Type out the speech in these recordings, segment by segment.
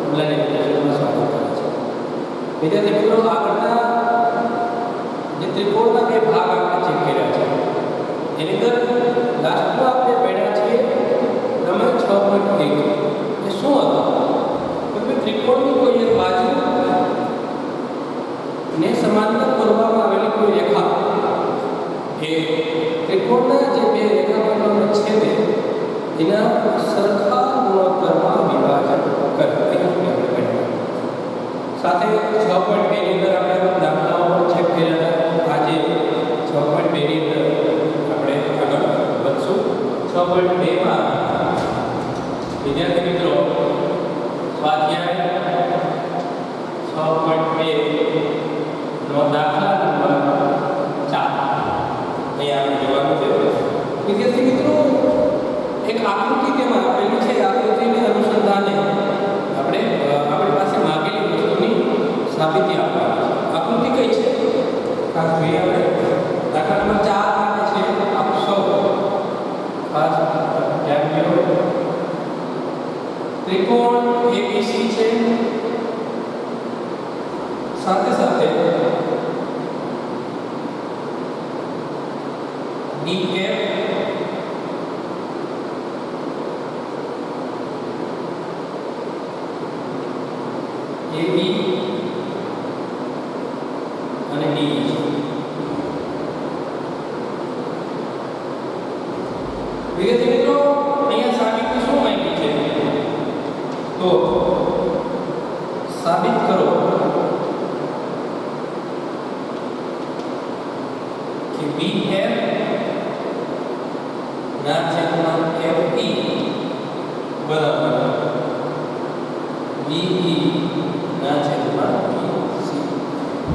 Online એજ્યુકેશનમાં સ્વાગત કરે છે. વિદ્યાર્થી મિત્રો, આગળના જે ત્રિકોણના બે ભાગ આપણે ચેક કર્યા છે એની અંદર લાસ્ટમાં આપણે ભણ્યા છીએ પ્રમેય 6.1. એ શું હતું કે ત્રિકોણની કોઈ એક બાજુ ને સમાંતર દોરવામાં આવેલી કોઈ રેખા એ ત્રિકોણના જે બે રેખાખંડોને છેદે એના સરખા ગુણોત્તરમાં વિભાજન કરે. સાથે 6.2 ની અંદર આપણે દાખલાઓ ચેક કર્યા હતા. આજે 6.2 ની અંદર આપણે આગળ વધશું. 6.2 માં વિદ્યાર્થી મિત્રો સ્વાધ્યાય 6.2 નો દાખલા નંબર 4 અહીંયા આપણે જોવાનું છે. વિદ્યાર્થી મિત્રો, એક આકૃતિ તેમાં આપેલી છે. આકૃતિને અનુસંધાને આપણે આપણી પાસે માગેલી વસ્તુની સાબિતી આપવાની છે. આકૃતિ કઈ છે ખાસ જોઈએ આપણે. દાખલા નંબર 4 આપે છે. આપ સૌ ખાસ ધ્યાન આપો. ત્રિકોણ ABC છે, સાથે સાથે DF AB અને DE છે. વિદ્યાર્થી મિત્રો, અહીંયા સાબિતી શું માંગી છે? તો સાબિત કરો કે BF ના છેદમાં FE બરાબર BE ના છેદમાં BC.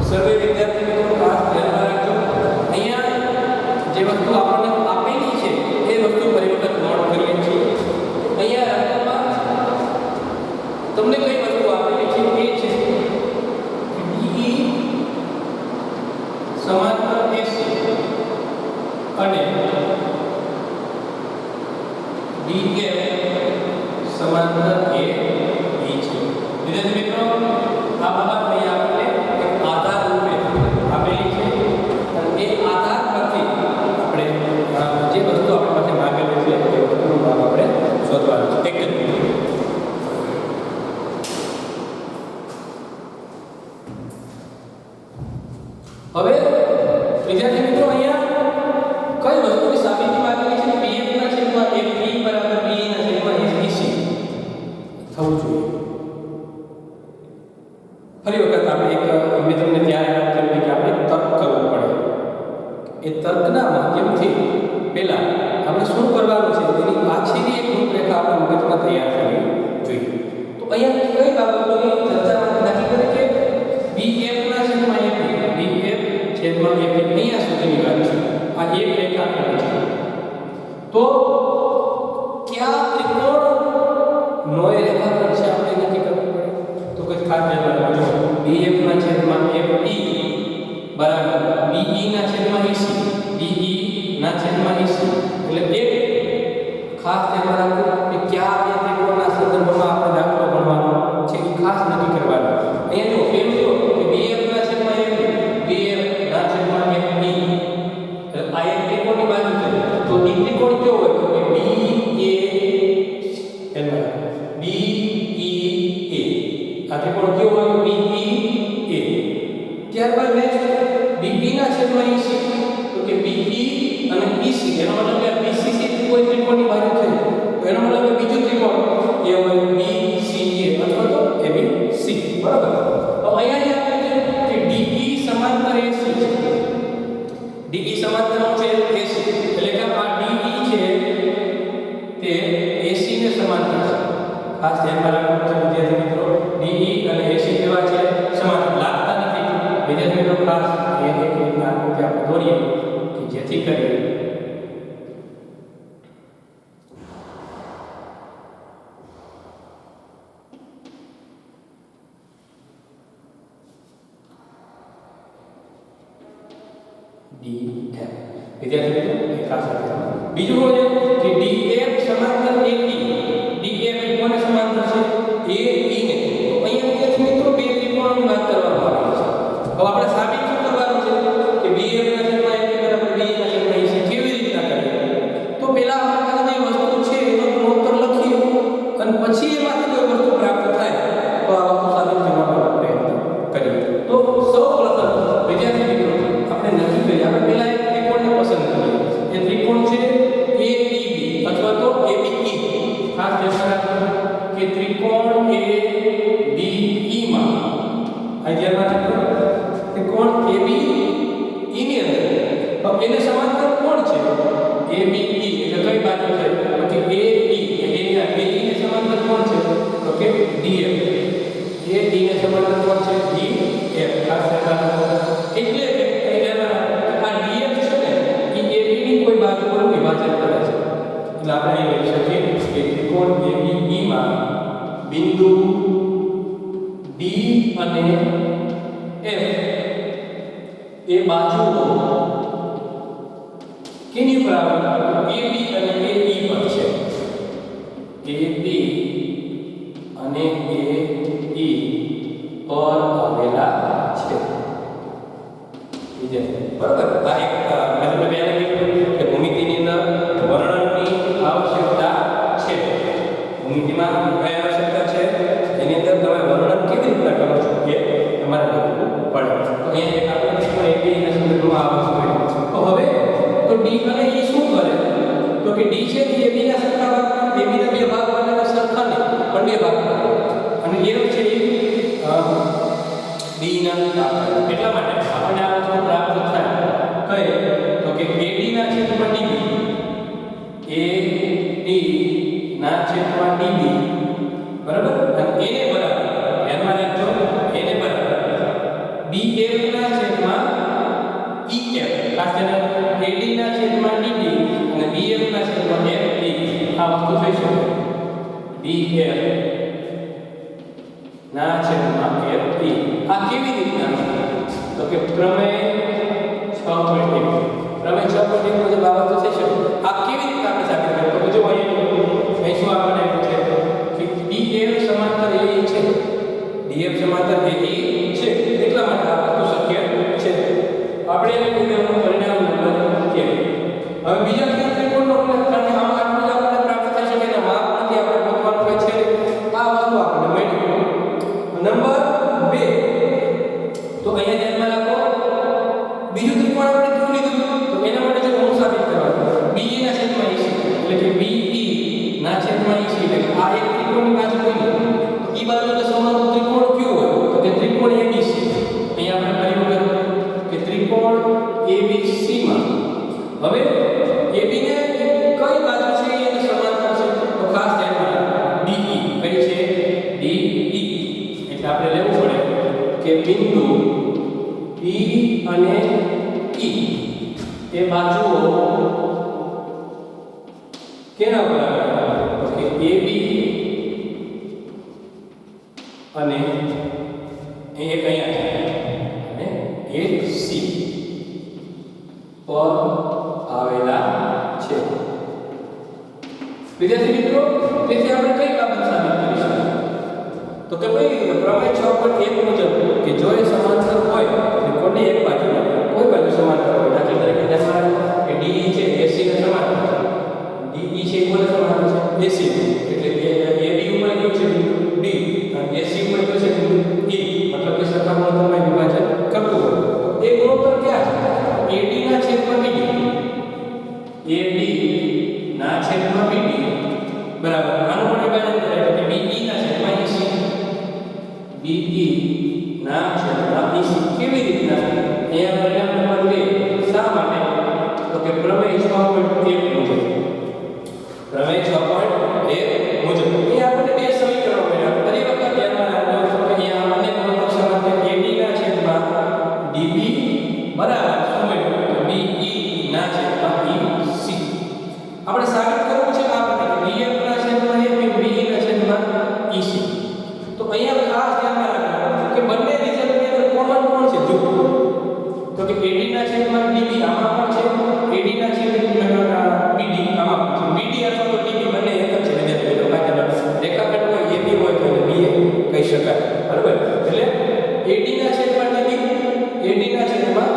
સર્વે વિદ્યાર્થી મિત્રો ખાસ ધ્યાનમાં રાખજો. અહીંયા જે વસ્તુ આપણને આપેલી છે એ વસ્તુ પરિવર્તન નોટ કરીએ છીએ. અહીંયા રાખવામાં તમને કઈ વસ્તુ આપેલી છે એ છે DE સમાંતર AC અને DF સમાંતર AB છે. વિદ્યાર્થી મિત્રો, આ બાબત અહીંયા આપણે એક આધાર રૂપે આપેલી છે અને એ આધાર પરથી આપણે જે વસ્તુ આપણી પાસે માંગેલી છે એ વસ્તુનું નામ આપણે શોધવાનું છે. એક જ મિનિટ. હવે વિદ્યાર્થી મિત્રો, અહીંયા કઈ વસ્તુની સાબિતી માંગેલી છે? BF ના છેદમાં FE બરાબર BE ના છેદમાં FEC થવું જોઈએ. ફરી વખત આપણે મેં તમને ત્યારે વાત કરી કે આપણે તર્ક કરવું પડે. એ તર્કના માધ્યમથી પહેલા આપણે શું કરવાનું છે તેની પાછળની એક રૂપરેખા આપણા મગજમાં તૈયાર કરવી જોઈએ. તો અહીંયા કઈ બાબતોની ચર્ચા નક્કી કરી કે BF ના છેદમાં FE, BF છેદમાં FE અહીંયા સુધીની વાત છે. આ એક રેખાખંડ છે. તો કયા ત્રિકોણનો એ રેખાખંડ છે આપણે નક્કી કરવું પડે. તો કઈ ખાસ ધ્યાન રાખજો. BF ના છેદમાં FE બરાબર BE ના છેદમાં AC, DE ના છેદમાં AC. એટલે એક ખાસ ધ્યાન રાખજો કે કયા બે ત્રિકોણના સંદર્ભમાં આપણે દાખલો ગણવાનો છે એ ખાસ નક્કી કરવાનો. અહીંયા જો એમ જો કે BF ના છેદમાં FE, BF ના છેદમાં FE. એટલે આ એક ત્રિકોણની બાજુ છે. તો એ ત્રિકોણ કેવો હોય? તો કે BEA આ ત્રિકોણ કેવો હોય? BEA. ત્યારબાદ નેક્સ્ટ BB ના છેદમાં EC. તો કે BE અને EC, એનો મતલબ કે BCC કોઈ ત્રિકોણની બાજુ છે. તો એનો મતલબ કે બીજું ત્રિકોણ એ હોય BCA અથવા તો ABC. બરાબર. તો અહીંયા જે આપેલું છે કે DE સમાંતર AC છે. DE સમાંતર છે AC. એટલે કે આ DE છે તે AC ને સમાંતર છે. ખાસ ધ્યાનમાં રાખવાનું છે વિદ્યાર્થી મિત્રો. DE અને AC કેવા છે? સમાંતર લાગતા નથી. વિદ્યાર્થી મિત્રો ખાસ એ એક રીતના આકૃતિ આપણે દોરીએ કે જેથી કરી DF. વિદ્યાર્થી મિત્રો એક ખાસ બીજું હોય કે DF સમાંતર AE. DF કોને સમાંતર છે? AE ABE એટલે કઈ બાજુ છે તો કે AE AE ને સમાંતર કોણ છે તો કે DF AE ને સમાંતર કોણ છે DF ખાસ ધ્યાન એટલે કે આ DF છે ને એ AB ની કોઈ બાજુ પર વિભાજન કરે છે એટલે આપણે અહીં લખી શકીએ કે ત્રિકોણ ABE માં બિંદુ D અને F એ બાજુઓ કેની પર આવે AB અને AE પર છે AB અને AE પર આવેલા છે બરાબર આ એક મેં તમને પહેલા કીધું કે ભૂમિતિની અંદર વર્ણનની આવશ્યકતા છે ભૂમિતિમાં કઈ આવશ્યકતા છે એની અંદર તમે વર્ણન કેવી રીતના કરો છો એ તમારે લખવું પડે તો અહીંયા એક આપણે AB ના સંદર્ભમાં આવશ્યક છે તો હવે તો D અને E શું કરે તો કે D છે એ AB ના સરખા ભાગ AB ના બે ભાગ બનેલા સરખા ને પણ બે ભાગ અને F છે D ના એટલા માટે આપણે આ વસ્તુ પ્રાપ્ત થાય કઈ તો કે AD ના છેદમાં DB AD ના છેદમાં DB બરાબર અને એને બરાબર ધ્યાનમાં રાખજો એને બરાબર BF ના છેદમાં EF ખાસ કરીને AD ના છેદમાં DB અને BF ના છેદમાં FE આ વસ્તુ થઈ શકે BF ના છેદમાં FE આ કેવી રીતના તો કે પ્રમેય 6.1 પ્રમેય 6.1 મુજબ આ વસ્તુ થઈ શકે આ કેવી રીતના આપણે સાબિત કરીએ તો જો અહીં શું આપણને છે કે DF સમાંતર AE છે DF સમાંતર AE છે એટલા માટે આ વસ્તુ શક્ય છે આપણે એને કીધું પરિણામ નંબર કે હવે બીજા કયા ત્રિકોણનો ઉપયોગ કારણ કે આમાં આટલું જ આપણને પ્રાપ્ત થઈ શકે ને માપ નથી આપણે ગોતવાનું હોય છે આ વસ્તુ આપણને મળી નંબર 2 તો અહીંયા ધ્યાનમાં રાખો બીજું ત્રિકોણ આપણે કયું લીધું તો એના માટે જો હું સાબિત કરવાનું BE ના છેદમાં EC એટલે કે BE ના છેદમાં EC એટલે કે આ એક ત્રિકોણની બાજુ કોઈ તો ઈ બાજુનો સમાન ત્રિકોણ કયો હોય તો કે ત્રિકોણ ABC અહીંયા આપણે કર્યું કે ત્રિકોણ ABC માં હવે AB ને કઈ બાજુ છે એને સમાંતર છે તો ખાસ ધ્યાનમાં રાખો DE કઈ છે DE એટલે આપણે લેવું પડે કે બિંદુ D અને E એ બાજુઓ કેના બરાબર તો કે AB અને એક અહીંયા છે અને AC પર આવેલા છે વિદ્યાર્થી મિત્રો તેથી આપણે કઈ બાબત સાબિત કરી શકીએ તો કે ભાઈ પ્રમેય 6.1 મુજબ કે જો એ સમાંતર હોય ત્રિકોણની એક બાજુ કોઈ બાજુ સમાંતર હોય દાખલા તરીકે ધ્યાનમાં રાખો કે DE છે AC ને સમાંતર છે DE છે કોને સમાંતર છે AC એટલે કે AB ઉપર કયું છે D અને AC ઉપર કયું છે E મતલબ કે સરખા ગુણોત્તરમાં વિભાજન કરતું હોય એ ગુણોત્તર ક્યાં છે AD ના છેદમાં BD AD ના છેદમાં BD બરાબર આનું પણ વિભાજન કરે એટલે BE ના છેદમાં EC BE ના છેદમાં EC કેવી રીતના અહીંયા પરિણામ નંબર 2 શા માટે તો કે પ્રમેય 6.1 મુજબ પ્રમેય 6.1 મુજબ અહીંયા આપણે બે સમીકરણો મળ્યા ફરી વખત ધ્યાનમાં રાખજો કે અહીંયા આપણને ગુણોત્તર સમાન AD ના છેદમાં DB બરાબર શું મળ્યું તો BE ના છેદમાં EC આપણે સાબિત કરવું છે આ રીતે DF ના છેદમાં FE BE ના છેદમાં EC તો અહીંયા ખાસ ધ્યાનમાં રાખજો કે બંને રિઝલ્ટની અંદર કોમન કોણ છે જો તો કે AD ના છેદમાં DB આમાં પણ છે AD ના છેદમાં BD આમાં પણ છે BD અથવા તો DB બંને એક જ છે વિદ્યાર્થી મિત્રો બાકી રેખાખંડ હોય AB હોય તો BA કહી શકાય બરાબર એટલે AD ના છેદમાં DB AD ના છેદમાં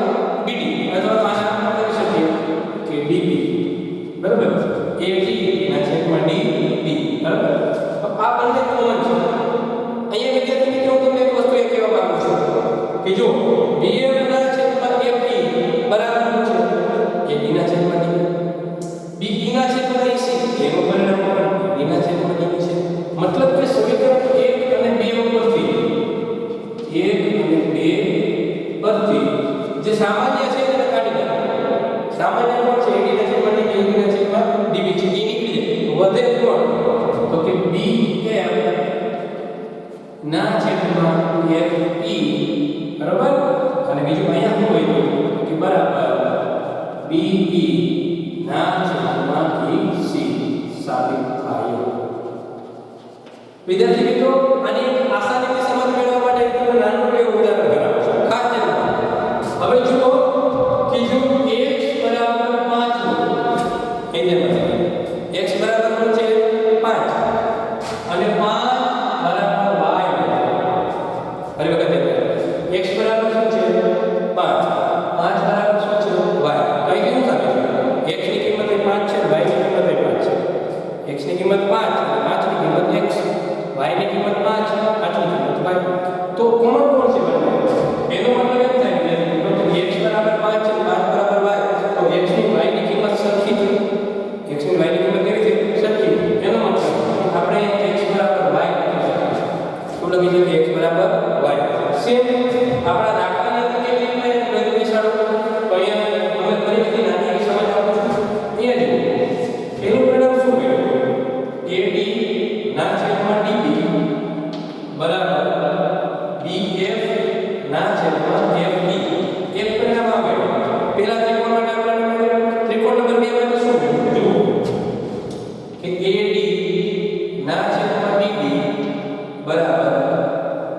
BD અથવા તો આને આપણે કરી શકીએ કે DB બરાબર AD ના છેદમાં DB બરાબર આ બંને કોમન છે અહીંયા વિદ્યાર્થી મિત્રો તમને એક વસ્તુ એ કહેવા માંગુ છું કે જો BF ના છેદમાં FE બરાબર ના છેદમાં FE બરાબર અને બીજું અહીંયા શું હોય કે બરાબર BE ના છેદમાં EC સાબિત થાય. વિદ્યાર્થી મિત્રો આની આસાનીથી સમજ મેળવવા માટે એક નાનું એવું ઉદાહરણ કરાવું છું. ખાસ ધ્યાન હવે જુઓ કે જો x બરાબર 5 એને બતાવો x બરાબર શું છે 5 અને 5 બરાબર y ફરી વખત x બરાબર શું છે 5 બરાબર શું છે y કઈ કેવું થાય x ની કિંમત 5 છે y ની કિંમત 5 છે x ની કિંમત 5 અને 5 ની કિંમત x y ની કિંમત 5 આટલી કિંમત y તો કોમન કોણ છે બંને એનો મતલબ એમ થાય કે x બરાબર 5 છે 5 બરાબર y તો x ની y ની કિંમત સરખી છે x ની y ની કિંમત કેવી છે સરખી એનો મતલબ આપણે x બરાબર y તો લખી શકીએ x બરાબર y સેમ આપણા દાખલાની અંદર કેવી રીતે લખી બેસાડો તો અહીંયા અમે ફરીથી નાની સમજ આપું છું અહીંયા જુઓ એનું પરિણામ શું મળ્યું AD ના છેદમાં DB બરાબર BF ના છેદમાં FD એક પરિણામ આવ્યું. પહેલા ત્રિકોણ માટે આપણને મળ્યું ત્રિકોણ નંબર 2 માટે શું જુઓ કે AD ના છેદમાં DB બરાબર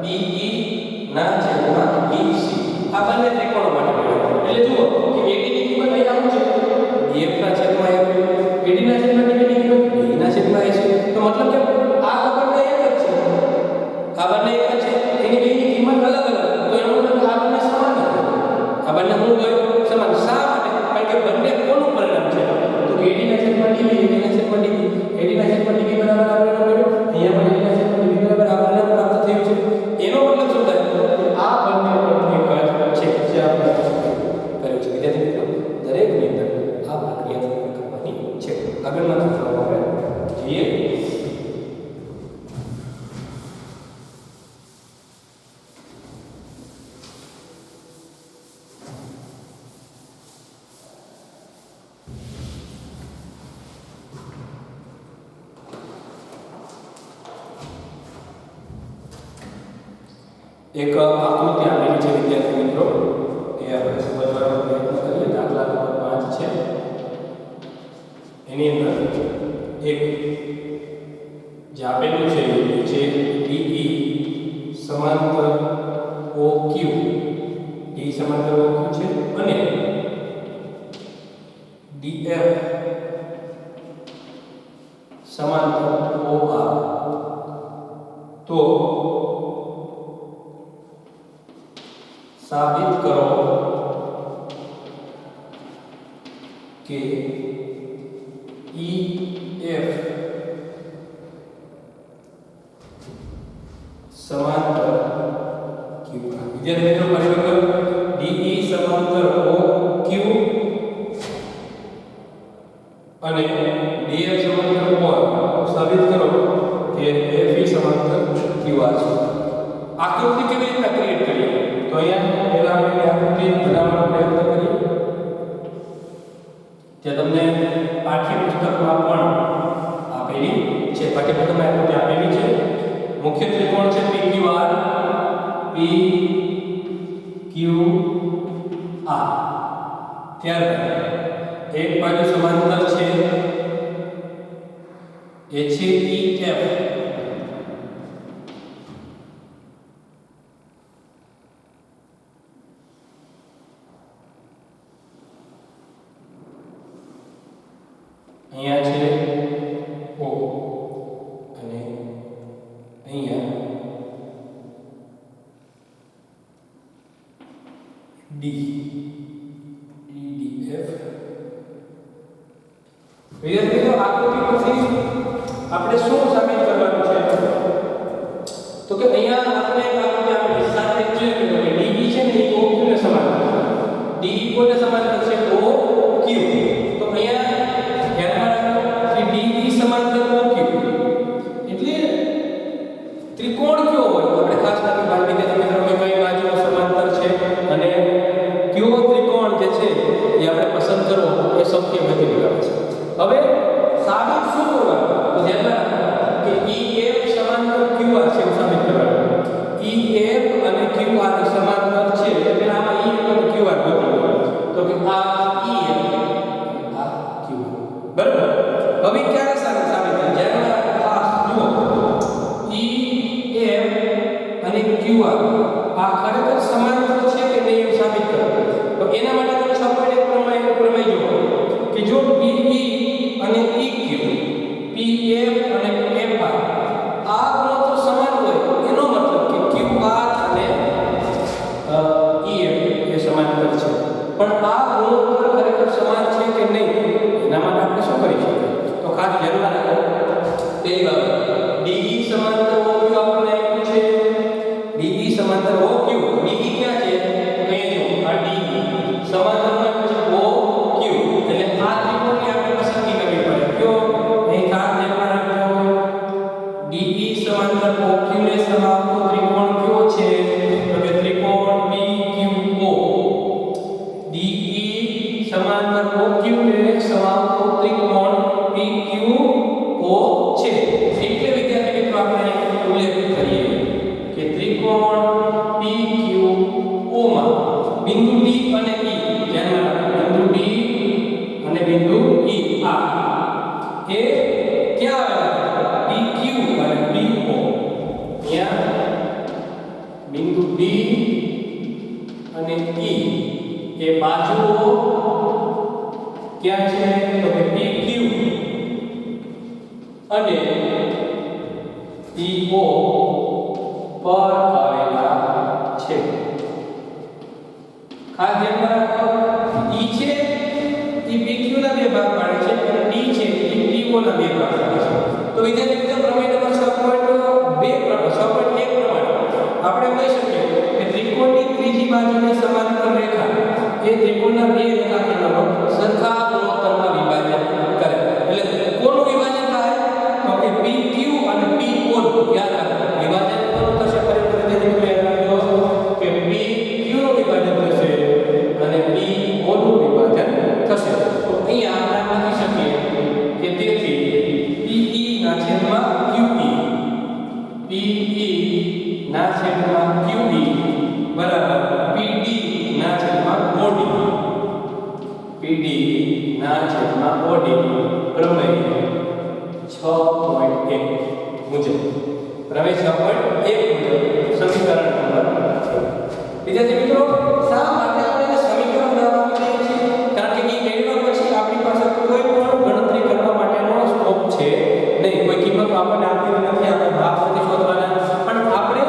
BE ના છેદમાં EC આ બંને ત્રિકોણો માટે મળ્યું. એટલે જુઓ કે AD ની કિંમત અહીંયા શું છે BF ના છેદમાં FD AD ના છેદમાં DB ની કિંમત BE ના છેદમાં EC તો મતલબ કે આ બંને એક જ છે આ બંને એક જ છે એની બેની કિંમત અલગ અલગ તો એનો મતલબ આ બંને સમાન નથી આ બંને શું હોય સમાન શા માટે કારણ કે બંને કોનું પરિણામ છે તો AD ના છેદમાં DB AD ના છેદમાં DB AD ના છેદમાં DB બરાબર આ પરિણામ મળ્યું અહીંયા પણ AD ના છેદમાં DB બરાબર આ પરિણામ પ્રાપ્ત થયું છે એનો મતલબ શું થાય આ બંને પણ એક જ છે જે આપણે કર્યું છે વિદ્યાર્થી મિત્રો દરેકની અંદર આ પ્રક્રિયા કરવાની છે. આગળના દાખલામાં આપણે જોઈએ એક આકૃતિ આપેલી છે વિદ્યાર્થી મિત્રો એ આપણે સમજવાનો પ્રયત્ન કરીએ. દાખલા નંબર 5 છે એની અંદર એક જે આપેલું છે એ છે DE સમાંતર OQ D સમાંતર OQ છે અને DF સમાંતર OR તો साबित करो कि EF समांतर Q विद्यार्थी मित्रों परिवर्तन DE समांतर OQ અને DF समांतर OR साबित करो कि FE समांतर QR છે. આકૃતિ કેવી રીતે ક્રિએટ કરીએ તો અહીંયા પહેલા આપણે આકૃતિ બનાવવાનો પ્રયત્ન કરીએ. જે તમને પાઠ્યપુસ્તકમાં પણ આપેલી છે. પાઠ્યપુસ્તકમાં આકૃતિ આપેલી છે. મુખ્ય ત્રિકોણ છે PQR PQR ત્યારબાદ એક બાજુ સમાંતર છે એ છે EF અહીંયા છે O અને અહીંયા D DF વિદ્યાર્થીઓ આકૃતિ પરથી આપણે શું સાબિત કરવાનું છે તો કે અહીંયા આપણે આકૃતિ આપણી સાથે જોયું કે DE છે ને એ OQ ને સમાંતર DE કોને સમાંતર છે OQ તો અહીંયા ધ્યાનમાં રાખો કે DE સમાંતર OQ એટલે ત્રિકોણ કયો હોય આપણે ખાસ કરીને બાળકી મિત્રો કે કઈ બાજુ સમાંતર છે અને કયો ત્રિકોણ જે છે એ આપણે પસંદ કરવો એ સૌથી મહત્વની વાત છે. હવે સાબિત શું કરવાનું તો ધ્યાન રાખો કે EF સમાંતર QR છે એવું સાબિત કરવાનું QR આ ખરેખર સમાંતર છે કે નહીં એમ સાબિત કરો. તો એના માટે તમે 6.1 પ્રમેય જુઓ કે જો PE અને EQ, PF અને FR આ ગુણોત્તર સમાન હોય એનો મતલબ કે QR અને EF એ સમાંતર છે. પણ આ ગુણોત્તર ખરેખર સમાન છે કે નહીં એના માટે આપણે શું કરી શકીએ? તો ખાસ ધ્યાનમાં રાખો. પહેલી બાબત DE સમાંતર OQ આપણને આપ્યું છે. DE સમાંતર OQ, DE ક્યાં છે? અહીંયા જો આ DE સમાંતરમાં પછી OQ, એટલે આ ત્રિકોણની આપણે પસંદગી કરવી પડે. કયો? અહીં ખાસ ધ્યાનમાં રાખજો. DE સમાંતર OQ ને સમાવતો ત્રિકોણ કયો છે? તો કે ત્રિકોણ PQO. DE સમાંતર OQ ને સમાવતો ત્રિકોણ PQO છે. એટલે વિદ્યાર્થી મિત્રો આપણે ઉલ્લેખ કરીએ કે ત્રિકોણ PQO માં બિંદુ D અને E ધ્યાનમાં રાખો. બિંદુ D અને બિંદુ E આ એ ક્યાં આવેલા? PQ અને PO. અહીંયા બિંદુ D અને E એ બાજુઓ ક્યાં છે? તો કે PQ અને PO પર આવેલા છે. ખાસ ધ્યાનમાં રાખો. E છે એ PQ ના બે ભાગ પાડે છે અને D છે એ PO ના બે ભાગ પાડે છે. તો વિદ્યાર્થી મિત્રો પ્રમેય નંબર 6.1 પ્રમાણે આપણે કહી શકીએ કે ત્રિકોણની ત્રીજી બાજુની સમાંતર રેખા એ ત્રિકોણના બે રેખાખંડોનો સરખા ગુણોત્તરમાં વિભાજન કરે. એટલે કોનું વિભાજન થાય? તો કે PQ અને PO નું. યાદ રાખો વિભાજન કોનું થશે? ફરીથી મિત્રો યાદ રાખજો કે PQ નું વિભાજન થશે અને PO નું વિભાજન થશે. તો અહીંયા આપણે લખી શકીએ કે તેથી PE ના છેદમાં QE, PE ના છેદમાં QE બરાબર PD ના છેદમાં OD, PD ના છેદમાં OD પ્રમેય 6.1 મુજબ. પ્રમેય 6.1 મુજબ સમીકરણ નંબર 6. વિદ્યાર્થી મિત્રો શા માટે આપણે સમીકરણ બનાવવા માંગીએ છીએ? કારણ કે એ મેળવ્યા પછી આપણી પાસે કોઈ પણ ગણતરી કરવા માટેનો સ્કોપ છે નહીં. કોઈ કિંમત આપણને આપેલી નથી, આપણે ભાગ નથી શોધવાના. પણ આપણે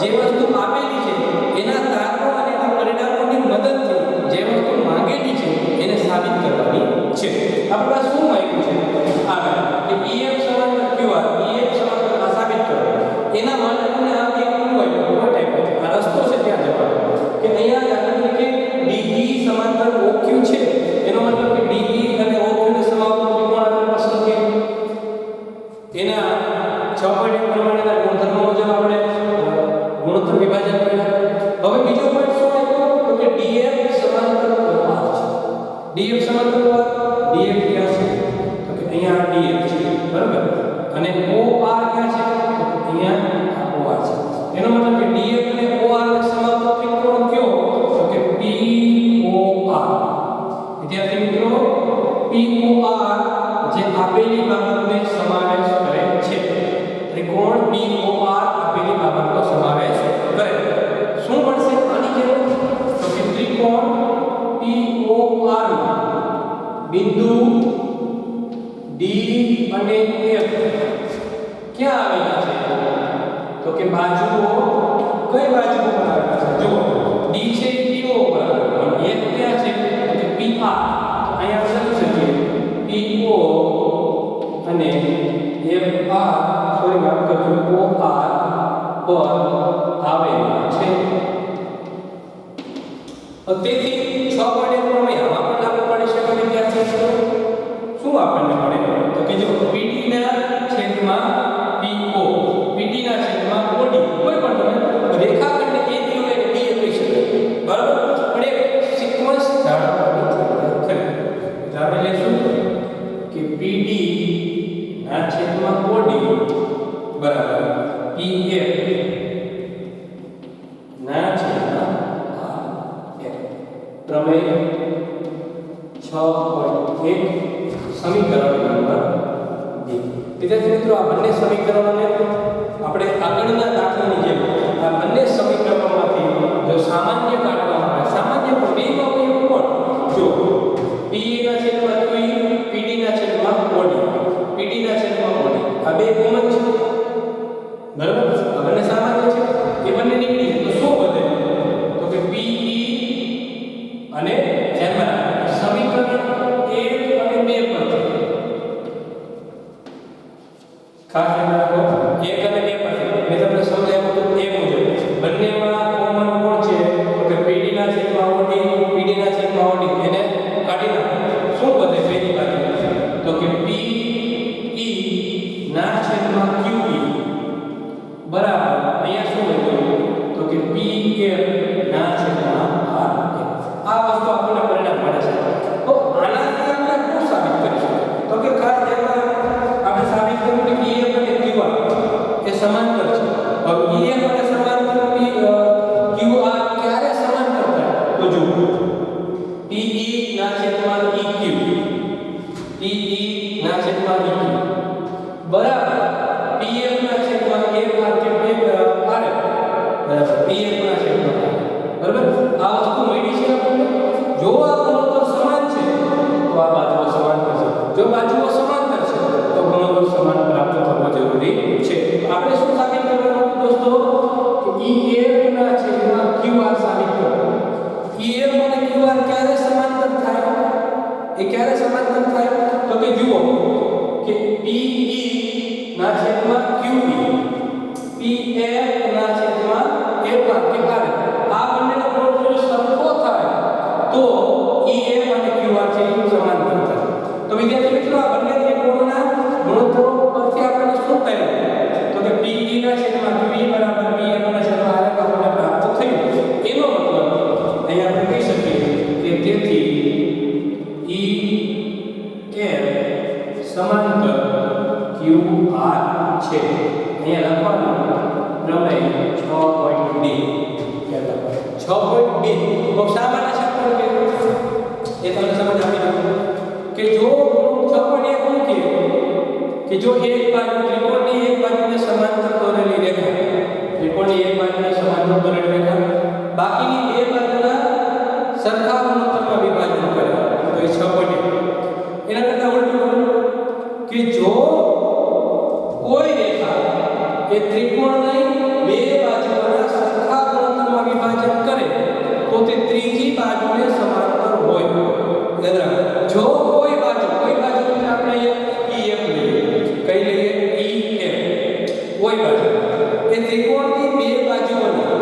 જે વસ્તુ આપેલી છે એના તારણો અને એના પરિણામોની મદદથી જે વસ્તુ માંગેલી છે એને સાબિત કરવાની છે. આપણે શું માંગ્યું છે? આગળ કે EF સમાંતર QR, EF સમાંતર આ સાબિત કરો. એના માટે તમને આ એક હોય ટાઈપ છે. આ રસ્તો છે ત્યાં જવાનો કે અહીંયા દાખલા તરીકે DE સમાંતર OQ છે. એનો મતલબ કે DE અને OQ ને સમાવતો ત્રિકોણ આપણે પસંદ કર્યો. એના 6.1 પ્રમાણેના ગુણધર્મો મુજબ આપણે ગુણોત્તર વિભાજન કર્યા. હવે બીજો પોઈન્ટ શું આવ્યો? તો કે DF સમાંતર OR છે. DF સમાંતર OR, DF ક્યાં છે? તો કે અહીંયા DF છે બરાબર. અને OR ક્યાં છે? તો કે અહીંયા OR છે. એનો મતલબ કે DF અને OR ને સમાવતો ત્રિકોણ કયો? તો કે POR. વિદ્યાર્થી મિત્રો POR જે આપેલી બાબતને સમાવેશ કરે છે. ત્રિકોણ POR આપેલી બાબતનો સમાવેશ કરે. શું મળશે આની જેમ? તો કે ત્રિકોણ POR માં બિંદુ D અને F ક્યાં આવેલા છે? તો કે બાજુઓ કઈ બાજુઓ પર આવેલા છે? જો D છે PO પર અને F ક્યાં છે? તો કે PR. તો અહીંયા આપણે લખી શકીએ PO અને FR સોરી માફ કરજો OR પર આવેલા છે. તેથી 6.1 પ્રમેય આમાં પણ લાગુ પડી શકે વિદ્યાર્થી મિત્રો. શું આપણને મળે? તો કે જો PD ના છેદમાં PO, PD ના છેદમાં OD કોઈ પણ તમે રેખાખંડ A થી હોય B એ કહી શકે બરાબર. પણ એક સિક્વન્સ જાળવવાની છે. ધારો લેશું કે PD ના છેદમાં OD બરાબર PF ના છેદમાં RF. પ્રમેય 6.1 સમીકરણ નંબર 2. વિદ્યાર્થી મિત્રો આ બંને સમીકરણોને આપણે આગળના દાખલાની જેમ આ બંને ના છેદમાં r આ વસ્તુ આપણને પરિણામ મળે છે. તો આનાથી આપણે શું સાબિત કરીશું? તો કે ખાસ ધ્યાન આપણે સાબિત કર્યું કે EF અને QR એ સમાંતર છે. હવે EF અને સમાંતર QR ક્યારે સમાંતર થાય? તો જો PE ના છેદમાં EQ, PE ના છેદમાં EQ બરાબર PF ના છેદમાં FR કે RF બરાબર PF ના છેદમાં બરાબર આ વસ્તુ મળી છે આપણને. જો આ ગુણોત્તર સમાન છે તો આ બાજુઓ સમાંતર છે. જો બાજુઓ સમાંતર છે તો ગુણોત્તર સમાન પ્રાપ્ત થવો જરૂરી છે. આપણે શું સાબિત કરવાનું દોસ્તો? કે EF ના છેદમાં QR સાબિત કરો. EF અને QR ક્યારે સમાંતર થાય? એ ક્યારે સમાંતર થાય? તો કે જુઓ કે PE ના છેદમાં QE, PF ના છેદમાં FR કે RF આ બંનેનો ગુણોત્તર સરખો થાય તો EF અને QR છે એ સમાંતર થાય. તો વિદ્યાર્થી મિત્રો આ બંને ત્રિકોણોના ગુણોત્તરો પરથી આપણને શું થયું? તો કે PE ના છેદમાં QE બરાબર PF ના છેદમાં RF આપણને પ્રાપ્ત થયું. એનો મતલબ અહીં આપણે કહી શકીએ કે તેથી EF સમાંતર QR છે. અહીંયા લખવાનું પ્રમેય 6.2 6.2 તો શા માટે 6.2 એ તમને સમજ આવી ગઈ કે જો 6.1 મૂકીએ કે જો એક બાજુ ત્રિકોણની એક બાજુને સમાંતર દોરેલી રેખા, ત્રિકોણની એક બાજુને સમાંતર દોરેલી રેખા બાકીની બે બાજુના સરખા ગુણોત્તરમાં વિભાજન કરે તો એ 6.1. એના કરતા ઉલટું કે જો કોઈ રેખા એ ત્રિકોણની બે બાજુઓના સરખા ગુણોત્તરમાં વિભાજન કરે તો તે ત્રીજી બાજુને સમાંતર હોય. યાદ રાખો, જો કોઈ બાજુ એટલે આપણે EF લઈએ, કઈ લઈએ? EF કોઈ બાજુ એ ત્રિકોણની બે બાજુઓના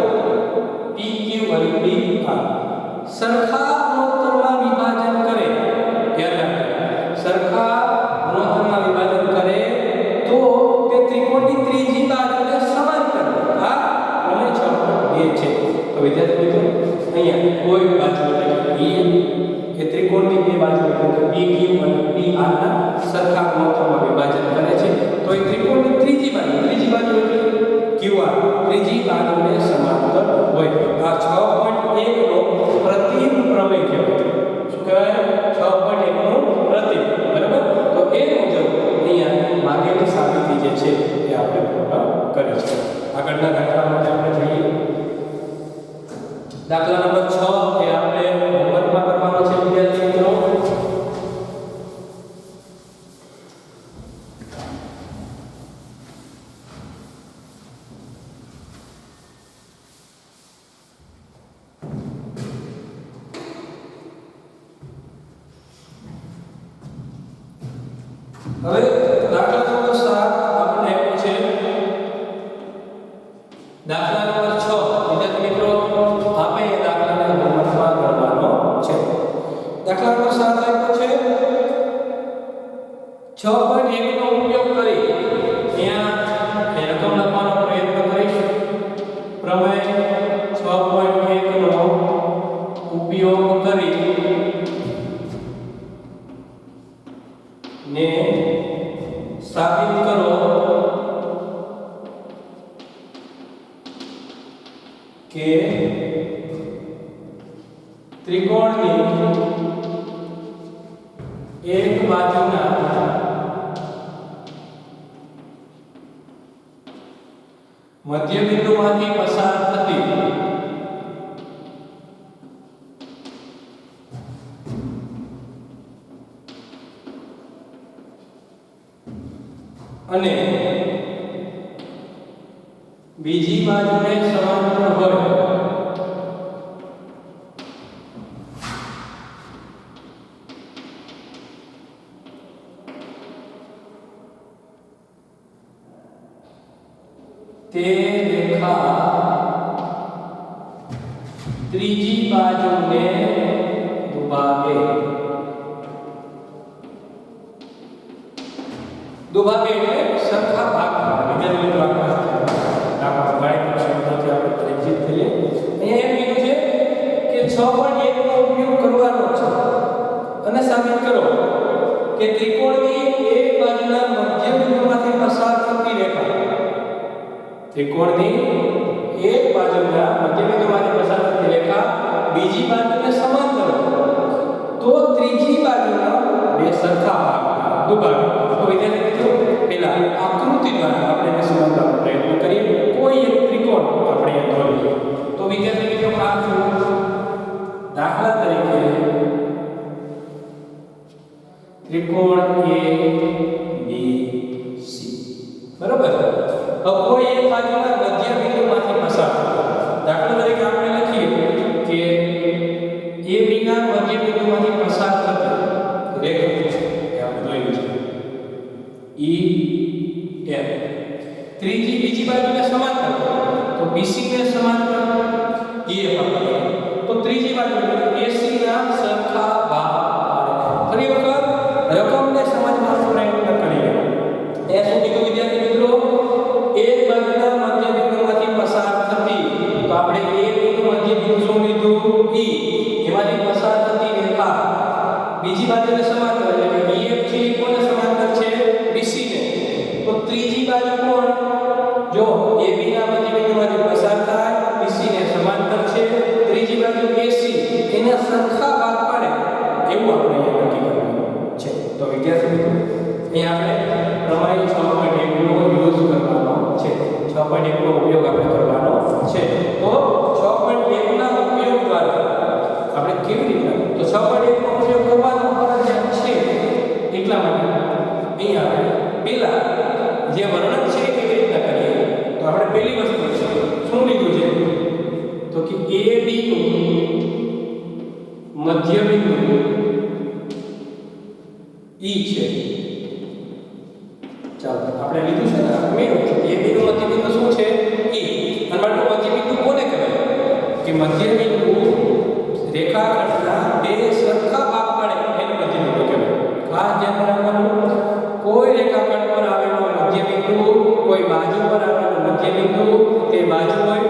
PQ અને PR સરખા ગુણોત્તરમાં વિભાજન કરે. યાદ રાખો, સરખા ગુણોત્તરમાં વિભાજન કરે તો તે ત્રિકોણની ત્રીજી બાજુને સમાંતર. આ પ્રમેય 6.2 છે. તો વિદ્યાર્થી મિત્રો અહીંયા કોઈ બાજુ એટલે EF એ ત્રિકોણની બે બાજુ એટલે PQ અને PR ના સરખા ગુણોત્તરમાં વિભાજન કરે છે તો એ ત્રિકોણની ત્રીજી બાજુ એટલે QR ત્રીજી બાજુને સમાંતર હોય. આ 6.1 નો પ્રતિમ પ્રમેય કહેવાય. શું કહેવાય? 6.1 નો પ્રતિમ. બરાબર. તો એ મુજબ અહીંયા માંગેલી સાબિતી જે છે એ આપણે પૂર્ણ કરી છે. આગળના દાખલા માટે આપણે જોઈએ. દાખલા નંબર 6 એ આપણે હોમવર્કમાં કરવાનો છે વિદ્યાર્થી મિત્રો. હવે દાખલા નંબર 7 આપણે આપ્યો છે. દાખલા નંબર 6 વિદ્યાર્થી મિત્રો આપણે એ દાખલાને હોમવર્કમાં કરવાનો છે. દાખલા નંબર 7 આપ્યો છે. 6.1 નો ઉપયોગ કરી અહીંયા એ રકમ લખવાનો પ્રયત્ન કરીશું. પ્રમેય 6.1 નો ઉપયોગ કરી ને સાબિત કરો કે ત્રિકોણની એક બાજુના મધ્યબિંદુમાંથી પસાર થતી અને બીજી બાજુને સમાંતર હોય તે રેખા ત્રીજી બાજુને દુભાગે. દુભાગે એટલે સરખા ભાગ પાડે. વિદ્યાર્થી મિત્રો આપણે ગાણિતિક શબ્દોથી આપણે પરિચિત થઈએ. અહીંયા 6.1 નો ઉપયોગ કરવાનો છે અને સાબિત કરો કે ત્રિકોણની એક બાજુના મધ્ય બિંદુમાંથી પસાર થતી રેખા ત્રિકોણની એક બાજુના મધ્ય બિંદુમાંથી પસાર થતી રેખા બીજી બાજુને સમાંતર તો ત્રીજી બાજુના બે સરખા ભાગ દુભાગ તો વિદ્યાર્થી મિત્રો પહેલા આકૃતિ દ્વારા આપણે એને સમજવાનો પ્રયત્ન કરીએ કોઈ એક ત્રિકોણ આપણે દોરીએ તો વિદ્યાર્થી મિત્રો આ જુઓ દાખલા તરીકે ત્રિકોણ ABC બરાબર હવે કોઈ એક બાજુના મધ્ય બિંદુમાંથી પસાર થાય દાખલા તરીકે આપણે લખીએ કે AB ના મધ્ય બિંદુમાંથી પસાર થતી રેખા આપણે જોયું છે EF બીજી બાજુને સમાંતર તો BC ને સમાંતર EF આપણે તો ત્રીજી બાજુ AC ના સરખા ભાગ ફરી વખત રકમને સમજવાનો પ્રયત્ન કરીએ એ શું કીધું વિદ્યાર્થી મિત્રો એક બાજુના મધ્ય બિંદુમાંથી પસાર થતી તો આપણે એ બિંદુ મધ્ય બિંદુ શું લીધું E એમાંથી પસાર થતી રેખા બીજી બાજુને સમાંતર એટલે કે EF છે કોને સમાંતર છે BC ને તો ત્રીજી બાજુ કોણ જો AB ના મધ્ય બિંદુમાંથી પસાર થાય BC ને સમાંતર છે ત્રીજી બાજુ AC એના સરખા ભાગ પડે એવું આપણે નક્કી કરવાનું છે તો વિદ્યાર્થી મિત્રો અહીં આપણે પ્રમાણે 6.1 નો યુઝ કરવાનો છે 6.1 નો ઉપયોગ આપણે કરવાનો છે તો 6.1 ના ઉપયોગ દ્વારા આપણે કેવી રીતે તો 6.1 નો ઉપયોગ કરવાનો ફરજિયાત છે એટલા માટે અહીં આપણે પહેલા જે વર્ણન છે એ કેવી રીતે કરીએ તો આપણે પહેલી વસ્તુ છે શું લીધું છે તો કે AB નું મધ્ય બિંદુ E છે ચાલો આપણે લીધું છે ને મેળવ્યું છે AB નું મધ્ય બિંદુ શું છે E અને માટલું મધ્ય બિંદુ કોને કહેવાય કે મધ્ય બિંદુ રેખાખંડના બે સરખા ભાગ પડે એને મધ્ય બિંદુ કહેવાય ખાસ ધ્યાન રાખવાનું કોઈ રેખાખંડ પર આવેલો મધ્ય બિંદુ કોઈ બાજુ પર આવેલો મધ્ય બિંદુ તે બાજુ હોય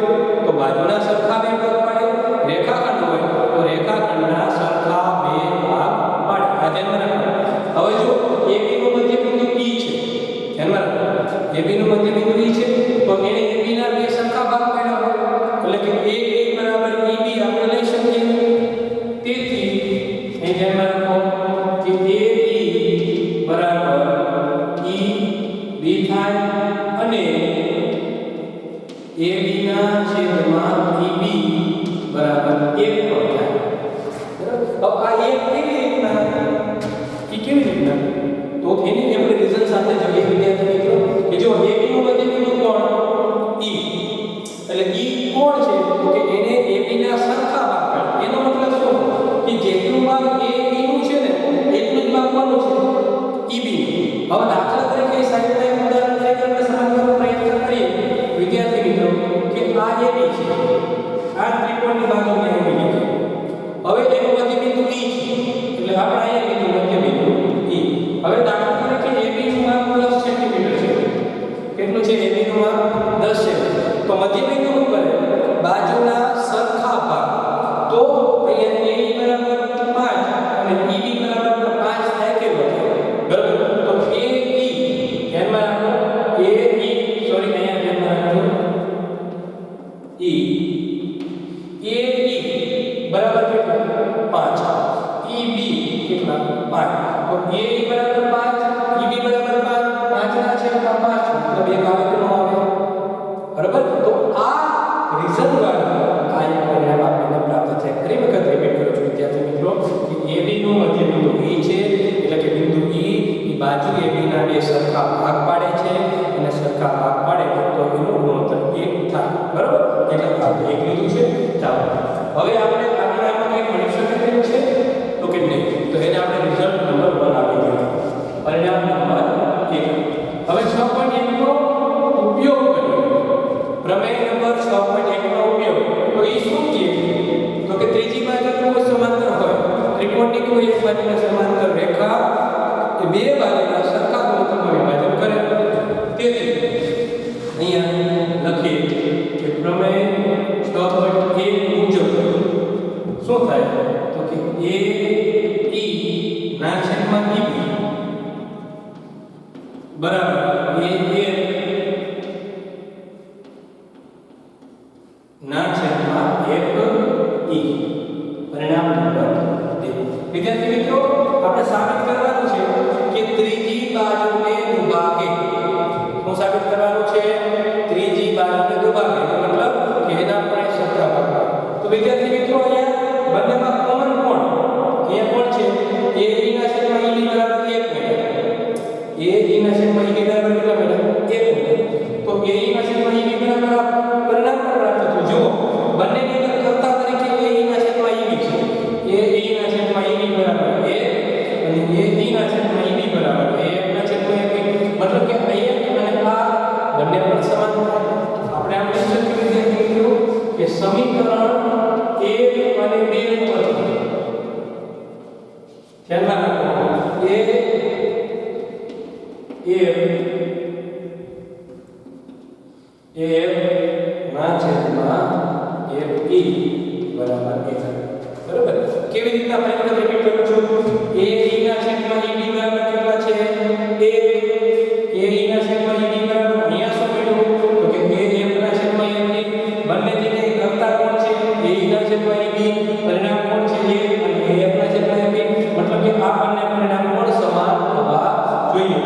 તો બાજુના સરખા બે ભાગ પડે રેખાખંડ હોય તો રેખાખંડના સરખા બે ભાગ પડે આ ધ્યાન રાખવાનું હવે જો AB નું મધ્ય બિંદુ E છે ધ્યાનમાં રાખો AB નું મધ્ય બિંદુ E છે તો એને AB ના બે સરખા ભાગ પડ્યા એટલે કે AB બરાબર EB આપણે લઈ શકીએ તેથી અહીં ધ્યાનમાં રાખો કે AB બરાબર EB થાય અને AB ના છેદમાં EB બરાબર 1 પણ થાય બરાબર હવે આ 1 કેવી રીતના કેવી રીતના તો એની આપણે રીઝન સાથે જોઈએ વિદ્યાર્થી મિત્રો કે જો AB નું મધ્ય બિંદુ કોણ E એટલે E કોણ છે તો કે એને AB ના સરખા ભાગ પડે એનો મતલબ શું કે જેટલું ભાગ AB નું છે ને એટલું જ ભાગ કોનું છે EB નું હવે દાખલા તરીકે સાઈડમાં એક ઉદાહરણ તરીકે આપણે સમજવાનો પ્રયત્ન કરીએ વિદ્યાર્થી મિત્રો કે આ AB છે આ ત્રિકોણની બાજુને AB લીધી હવે એનો મધ્ય બિંદુ E છે એટલે આપણે અહીંયા લીધું મધ્ય બિંદુ E હવે દાખલા તરીકે AB નું માપ 10 સેન્ટીમીટર છે કેટલું છે AB નું માપ 10 છે તો મધ્ય બિંદુ શું કરે બાજુના સરખા ભાગ તો અહીંયા AB બરાબર 5 અને EB બરાબર 5 થાય કે બરાબર તો AE ધ્યાનમાં રાખો AE સોરી અહીંયા ધ્યાનમાં રાખો AE બરાબર કેટલા 5 EB કેટલા 5 તો AE બરાબર 5 EB બરાબર 5 5 ના છેદમાં 5 મતલબ એક આવે કે ન આવે બરાબર તો આ રીઝન દ્વારા આ એક પરિણામ આપણને પ્રાપ્ત થાય ફરી વખત રિપીટ કરું છું વિદ્યાર્થી મિત્રો કે AB નું મધ્ય બિંદુ E છે એટલે કે બિંદુ E ની બાજુ AB ના બે સરખા ભાગ પાડે છે અને સરખા ભાગ પાડે તો એનો ગુણોત્તર 1 થાય બરાબર એટલે આપણે 1 લીધું છે ચાલો હવે આપણે આગળ આમાં કંઈ મળી શકે તેમ છે તો કે નહીં તો એને આપણે રિઝલ્ટ નંબર 1 આપી દઈએ પરિણામ નંબર 1 હવે 6.1 નો ઉપયોગ કરીએ પ્રમેય નંબર 6.1 નો ઉપયોગ તો એ શું છે તો કે ત્રીજી બાજુ કોઈ સમાંતર હોય ત્રિકોણની કોઈ એક બાજુને સમાંતર રેખા એ બે બાજુના સરખા ગુણોત્તરમાં વિભાજન કરે તેથી અહીંયા લખીએ કે પ્રમેય 6.1 મુજબ શું થાય તો કે એ ઈ ના છેદમાં ઈ બી બરાબર એ ના છેદમાં એક ઈ પરિણામ નંબર 2. વિદ્યાર્થી મિત્રો આપણે સાબિત કરવાનું છે કે ત્રીજી બાજુને દુભાગે. શું સાબિત કરવાનું છે? ત્રીજી બાજુને દુભાગે મતલબ કે એના પણ સરખા ભાગ. તો વિદ્યાર્થી મિત્રો અહીંયા બંનેમાં કોમન કોણ? અહીંયા કોણ છે? a e ના છેદમાં e બરાબર 1 મેળવ્યા. a e ના છેદમાં e બરાબર કેટલા મેળવ્યા? 1 મેળવ્યા. તો a e ના છેદમાં e બરાબર પરિણામ પર પ્રાપ્ત થયું. જુઓ બંનેની અંદર કર્તા તરીકે a e ના છેદમાં e છે. a e ના છેદમાં e બરાબર 1 અને a e ના છેદમાં e બરાબર 1 ના છેદમાં 1 મતલબ કે અહીંયા અને આ બંને પણ સમાન થાય. આપણે આમ લખી શકીએ વિદ્યાર્થી મિત્રો કે સમીકરણ 1 અને 2 પરથી ધ્યાનમાં રાખો a ના છેદમાં f e બરાબર 1. બરાબર કેવી રીતના આપણે વખત રિપીટ કરું છું? a e ના છેદમાં e b બરાબર કેટલા છે? 1. a e ના છેદમાં e b બરાબર અહીંયા શું મળ્યું તો કે a f ના છેદમાં f e બંને જગ્યાએ કર્તા કોણ છે? a e ના છેદમાં e b પરિણામ કોણ છે? 1 અને a f ના છેદમાં f e મતલબ કે આ બંને પરિણામ કોણ સમાન હોવા જોઈએ.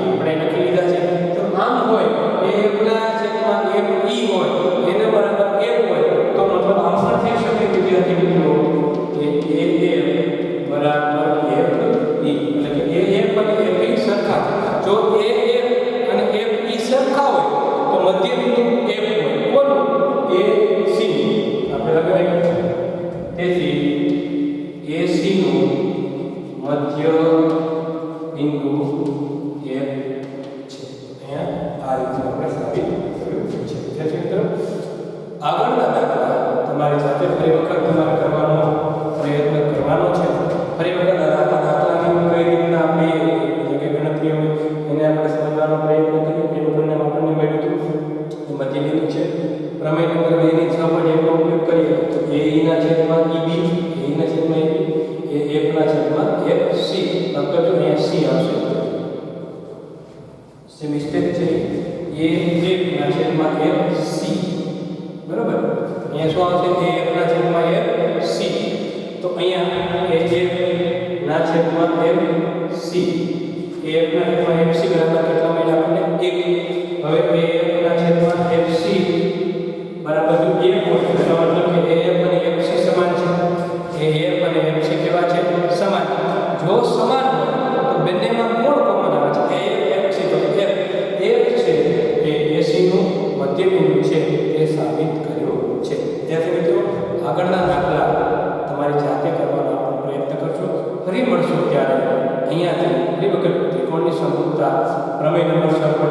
આપણે લખી લીધા છે. તો આમ હોય a f ના છેદમાં f e હોય એને બરાબર 1 હોય તો મતલબ આમ પણ થઈ શકે વિદ્યાર્થી મિત્રો કે a f બરાબર f e એટલે કે a f અને f e સરખા. જો a f અને f e સરખા હોય તો મધ્ય બિંદુ f હોય. કોનું? a c આપણે લગાવ્યું. તેથી a c નું મધ્ય બિંદુ f છે. અહીંયા આ રીતે આપણે સાબિત કર્યું છે. વિદ્યાર્થી મિત્રો આગળના દાખલા તમારી સાથે ફરી વખત તમારે કરવાનો પ્રયત્ન કરવાનો છે. ફરી વખત આ દાખલાની કઈ રીતના આપણે જે ગણતરી હોય એને આપણે સમજવાનો પ્રયત્ન કરીએ. એનું પરિણામ આપણને મળ્યું હતું એ મધ્ય બિંદુ છે. પ્રમેય નંબર 2 ની 6 પર એનો ઉપયોગ કરીએ તો a e ના છેદમાં e b a e ના છેદમાં e b એ f ના છેદમાં f c નકર જો અહીંયા c આવશે. સે મિસ્ટેક છે. a f ના છેદમાં f c બરાબર. અહીંયા શું આવશે? a f ના છેદમાં f c. તો અહીંયા a f ના છેદમાં f c a f ના છેદમાં f c બરાબર કેટલા મળ્યા આપણને? 1. હવે a f ના છેદમાં f c બરાબર જો 1 હોય તો મતલબ કે a f અને f c સમાન છે. a f અને f c કેવા છે? સમાન. જો સમાન હોય તો બંનેમાં કોણ કોમન આવે છે? a f c તો f છે એ ac નું મધ્ય બિંદુ છે એ સાબિત કર્યું છે. ત્યારથી મિત્રો આગળના દાખલા તમારી જાતે કરવાનો આપણે પ્રયત્ન કરજો. ફરી મળશું ત્યારે અહીંયાથી ફરી વખત ત્રિકોણની સમરૂપતા પ્રમેય નંબર 6 પર